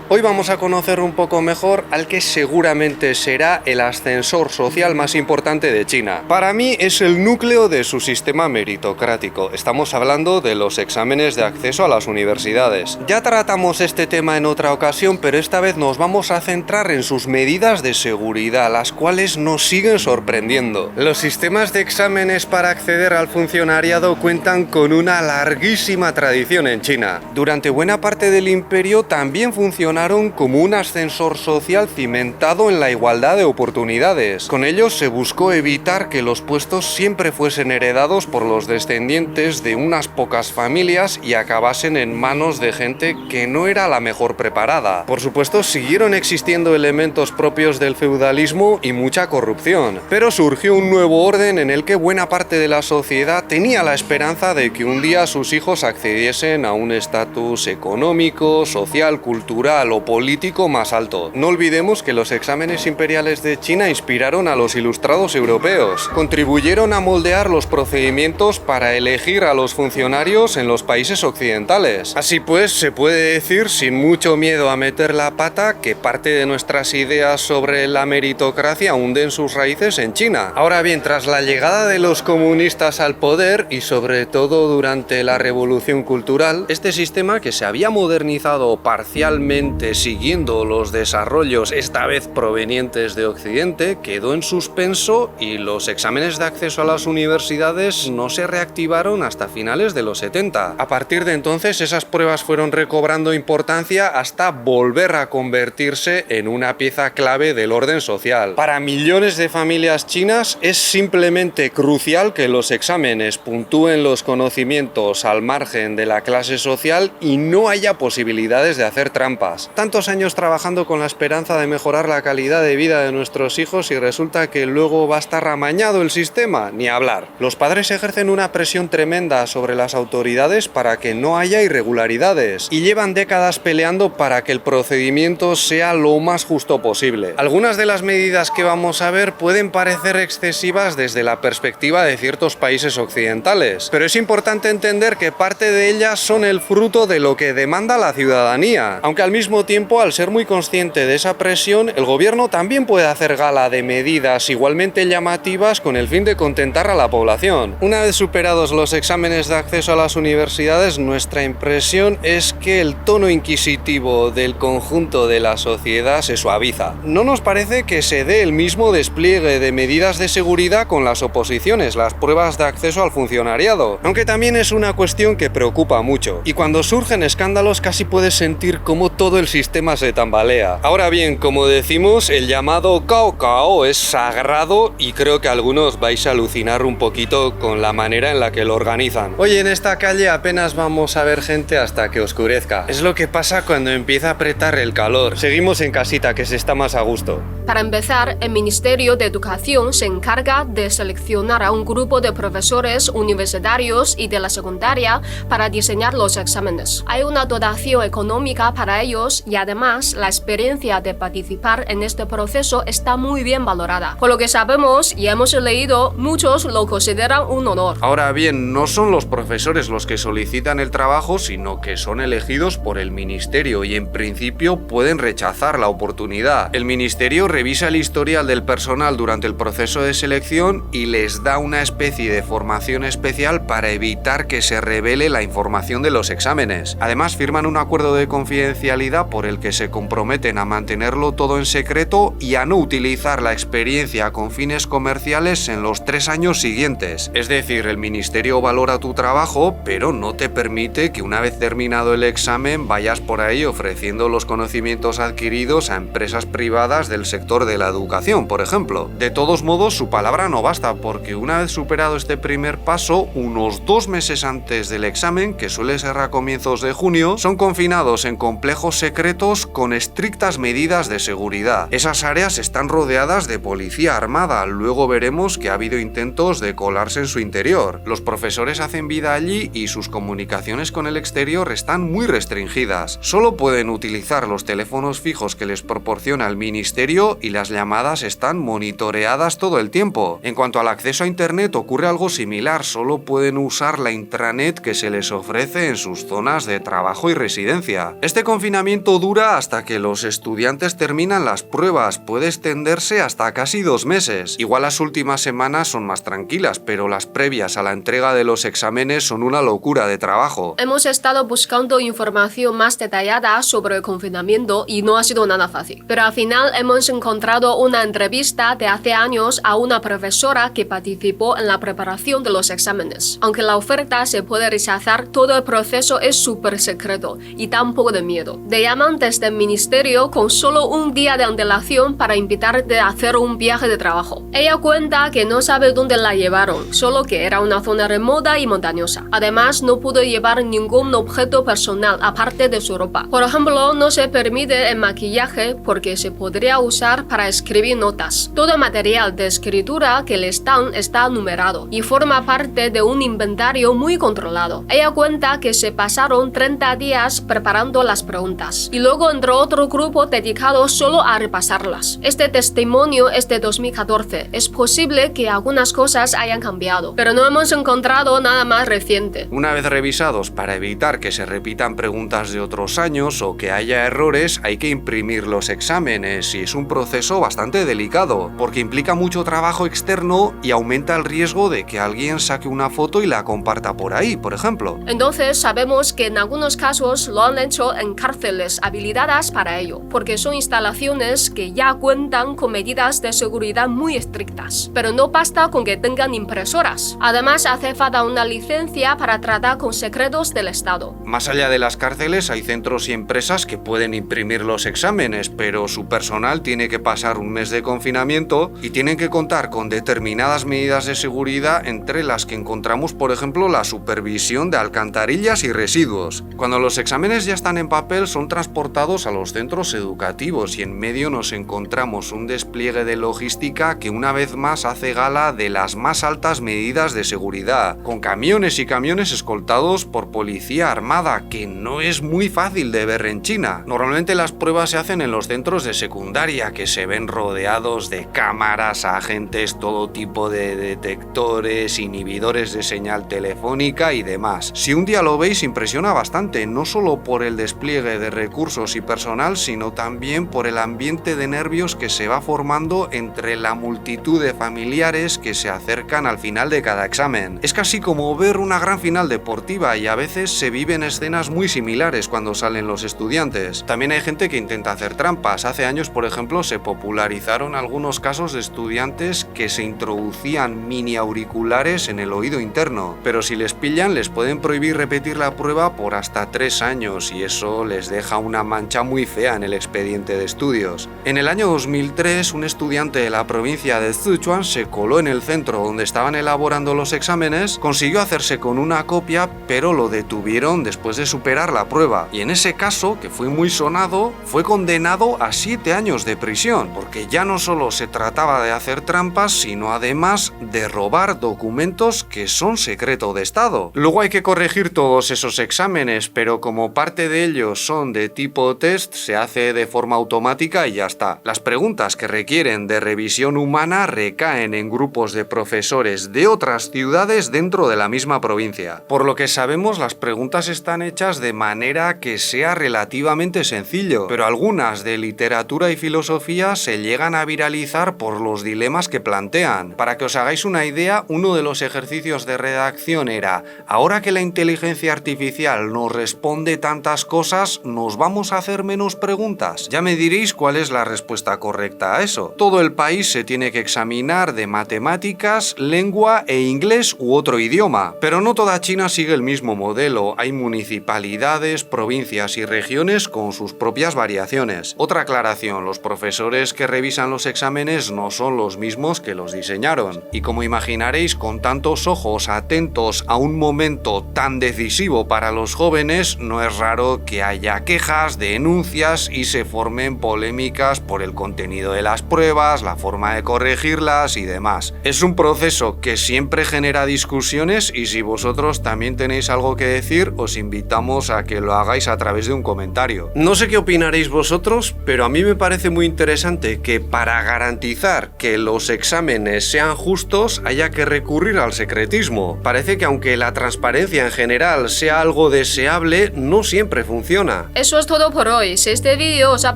Hoy vamos a conocer un poco mejor al que seguramente será el ascensor social más importante de China. Para mí es el núcleo de su sistema meritocrático. Estamos hablando de los exámenes de acceso a las universidades. Ya tratamos este tema en otra ocasión, pero esta vez nos vamos a centrar en sus medidas de seguridad, las cuales nos siguen sorprendiendo. Los sistemas de exámenes para acceder al funcionariado cuentan con una larguísima tradición en China. Durante buena parte del imperio también funcionaron como un ascensor social cimentado en la igualdad de oportunidades. Con ello se buscó evitar que los puestos siempre fuesen heredados por los descendientes de unas pocas familias y acabasen en manos de gente que no era la mejor preparada. Por supuesto, siguieron existiendo elementos propios del feudalismo y mucha corrupción, pero surgió un nuevo orden en el que buena parte de la sociedad tenía la esperanza de que un día sus hijos accediesen a un estatus económico, social, cultural o político más alto. No olvidemos que los exámenes imperiales de China inspiraron a los ilustrados europeos, contribuyeron a moldear los procedimientos para elegir a los funcionarios en los países occidentales. Así pues, se puede decir sin mucho miedo a meter la pata que parte de nuestras ideas sobre la meritocracia hunden sus raíces en China. Ahora bien, tras la llegada de los comunistas al poder y sobre todo durante la Revolución Cultural, este sistema, que se había modernizado parcialmente siguiendo los desarrollos esta vez provenientes de Occidente, quedó en suspenso y los exámenes de acceso a las universidades no se reactivaron hasta finales de los 70. A partir de entonces esas pruebas fueron recobrando importancia hasta volver a convertirse en una pieza clave del orden social. Para millones de familias chinas es simplemente crucial que los exámenes puntúen los conocimientos al margen de la clase social y no haya posibilidades de hacer trampas. Tantos años trabajando con la esperanza de mejorar la calidad de vida de nuestros hijos y resulta que luego va a estar amañado el sistema, ni hablar. Los padres ejercen una presión tremenda sobre las autoridades para que no haya irregularidades y llevan décadas peleando para que el procedimiento sea lo más justo posible. Algunas de las medidas que vamos a ver pueden parecer excesivas desde la perspectiva de ciertos países occidentales, pero es importante entender que parte de ellas son el fruto de lo que demanda la ciudadanía, aunque al mismo tiempo, al ser muy consciente de esa presión, el gobierno también puede hacer gala de medidas igualmente llamativas con el fin de contentar a la población. Una vez superados los exámenes de acceso a las universidades, nuestra impresión es que el tono inquisitivo del conjunto de la sociedad se suaviza. No nos parece que se dé el mismo despliegue de medidas de seguridad con las oposiciones, las pruebas de acceso al funcionariado, aunque también es una cuestión que preocupa mucho. Y cuando surgen escándalos casi puedes sentir cómo todo el sistema se tambalea. Ahora bien, como decimos, el llamado Cao Cao es sagrado y creo que algunos vais a alucinar un poquito con la manera en la que lo organizan. Hoy en esta calle apenas vamos a ver gente hasta que oscurezca. Es lo que pasa cuando empieza a apretar el calor. Seguimos en casita, que se está más a gusto. Para empezar, el Ministerio de Educación se encarga de seleccionar a un grupo de profesores universitarios y de la secundaria para diseñar los exámenes. Hay una dotación económica para ellos y además la experiencia de participar en este proceso está muy bien valorada. Por lo que sabemos y hemos leído, muchos lo consideran un honor. Ahora bien, no son los profesores los que solicitan el trabajo, sino que son elegidos por el ministerio y en principio pueden rechazar la oportunidad. El ministerio revisa el historial del personal durante el proceso de selección y les da una especie de formación especial para evitar que se revele la información de los exámenes. Además, firman un acuerdo de confidencialidad por el que se comprometen a mantenerlo todo en secreto y a no utilizar la experiencia con fines comerciales en los 3 años siguientes. Es decir, el ministerio valora tu trabajo, pero no te permite que una vez terminado el examen vayas por ahí ofreciendo los conocimientos adquiridos a empresas privadas del sector de la educación, por ejemplo. De todos modos, su palabra no basta, porque una vez superado este primer paso, unos 2 meses antes del examen, que suele ser a comienzos de junio, son confinados en complejos secretos con estrictas medidas de seguridad. Esas áreas están rodeadas de policía armada. Luego veremos que ha habido intentos de colarse en su interior. Los profesores hacen vida allí y sus comunicaciones con el exterior están muy restringidas. Solo pueden utilizar los teléfonos fijos que les proporciona el ministerio y las llamadas están monitoreadas todo el tiempo. En cuanto al acceso a internet ocurre algo similar, solo pueden usar la intranet que se les ofrece en sus zonas de trabajo y residencia. Este confinamiento confinamiento dura hasta que los estudiantes terminan las pruebas, puede extenderse hasta casi 2 meses. Igual las últimas semanas son más tranquilas, pero las previas a la entrega de los exámenes son una locura de trabajo. Hemos estado buscando información más detallada sobre el confinamiento y no ha sido nada fácil. Pero al final hemos encontrado una entrevista de hace años a una profesora que participó en la preparación de los exámenes. Aunque la oferta se puede rechazar, todo el proceso es súper secreto y da un poco de miedo. Te llaman desde el ministerio con solo un día de antelación para invitarte a hacer un viaje de trabajo. Ella cuenta que no sabe dónde la llevaron, solo que era una zona remota y montañosa. Además, no pudo llevar ningún objeto personal aparte de su ropa. Por ejemplo, no se permite el maquillaje porque se podría usar para escribir notas. Todo el material de escritura que les dan está numerado y forma parte de un inventario muy controlado. Ella cuenta que se pasaron 30 días preparando las preguntas y luego entró otro grupo dedicado solo a repasarlas. Este testimonio es de 2014. Es posible que algunas cosas hayan cambiado, pero no hemos encontrado nada más reciente. Una vez revisados, para evitar que se repitan preguntas de otros años o que haya errores, hay que imprimir los exámenes y es un proceso bastante delicado, porque implica mucho trabajo externo y aumenta el riesgo de que alguien saque una foto y la comparta por ahí, por ejemplo. Entonces sabemos que en algunos casos lo han hecho en cárceles habilitadas para ello, porque son instalaciones que ya cuentan con medidas de seguridad muy estrictas. Pero no basta con que tengan impresoras. Además, hace falta una licencia para tratar con secretos del Estado. Más allá de las cárceles hay centros y empresas que pueden imprimir los exámenes, pero su personal tiene que pasar un mes de confinamiento y tienen que contar con determinadas medidas de seguridad, entre las que encontramos, por ejemplo, la supervisión de alcantarillas y residuos. Cuando los exámenes ya están en papel, son transportados a los centros educativos y en medio nos encontramos un despliegue de logística que una vez más hace gala de las más altas medidas de seguridad, con camiones y camiones escoltados por policía armada, que no es muy fácil de ver en China. Normalmente las pruebas se hacen en los centros de secundaria, que se ven rodeados de cámaras, agentes, todo tipo de detectores, inhibidores de señal telefónica y demás. Si un día lo veis, impresiona bastante, no solo por el despliegue de recursos y personal, sino también por el ambiente de nervios que se va formando entre la multitud de familiares que se acercan al final de cada examen. Es casi como ver una gran final deportiva y a veces se viven escenas muy similares cuando salen los estudiantes. También hay gente que intenta hacer trampas. Hace años, por ejemplo, se popularizaron algunos casos de estudiantes que se introducían mini auriculares en el oído interno, pero si les pillan les pueden prohibir repetir la prueba por hasta 3 años y eso les deja una mancha muy fea en el expediente de estudios. En el año 2003, un estudiante de la provincia de Sichuan se coló en el centro donde estaban elaborando los exámenes, consiguió hacerse con una copia, pero lo detuvieron después de superar la prueba. Y en ese caso, que fue muy sonado, fue condenado a 7 años de prisión, porque ya no solo se trataba de hacer trampas, sino además de robar documentos que son secreto de Estado. Luego hay que corregir todos esos exámenes, pero como parte de ellos son de tipo test, se hace de forma automática y ya está. Las preguntas que requieren de revisión humana recaen en grupos de profesores de otras ciudades dentro de la misma provincia. Por lo que sabemos, las preguntas están hechas de manera que sea relativamente sencillo, pero algunas de literatura y filosofía se llegan a viralizar por los dilemas que plantean. Para que os hagáis una idea, uno de los ejercicios de redacción era: ahora que la inteligencia artificial nos responde tantas cosas, ¿nos vamos a hacer menos preguntas? Ya me diréis cuál es la respuesta correcta a eso. Todo el país se tiene que examinar de matemáticas, lengua e inglés u otro idioma. Pero no toda China sigue el mismo modelo. Hay municipalidades, provincias y regiones con sus propias variaciones. Otra aclaración: los profesores que revisan los exámenes no son los mismos que los diseñaron. Y como imaginaréis, con tantos ojos atentos a un momento tan decisivo para los jóvenes, no es raro que haya quejas, denuncias y se formen polémicas por el contenido de las pruebas, la forma de corregirlas y demás. Es un proceso que siempre genera discusiones y si vosotros también tenéis algo que decir, os invitamos a que lo hagáis a través de un comentario. No sé qué opinaréis vosotros, pero a mí me parece muy interesante que para garantizar que los exámenes sean justos haya que recurrir al secretismo. Parece que aunque la transparencia en general sea algo deseable, no siempre funciona. Eso es todo por hoy. Si este vídeo os ha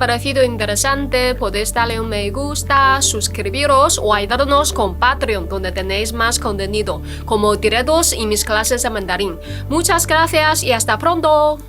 parecido interesante, podéis darle un me gusta, suscribiros o ayudarnos con Patreon, donde tenéis más contenido, como directos y mis clases de mandarín. Muchas gracias y hasta pronto.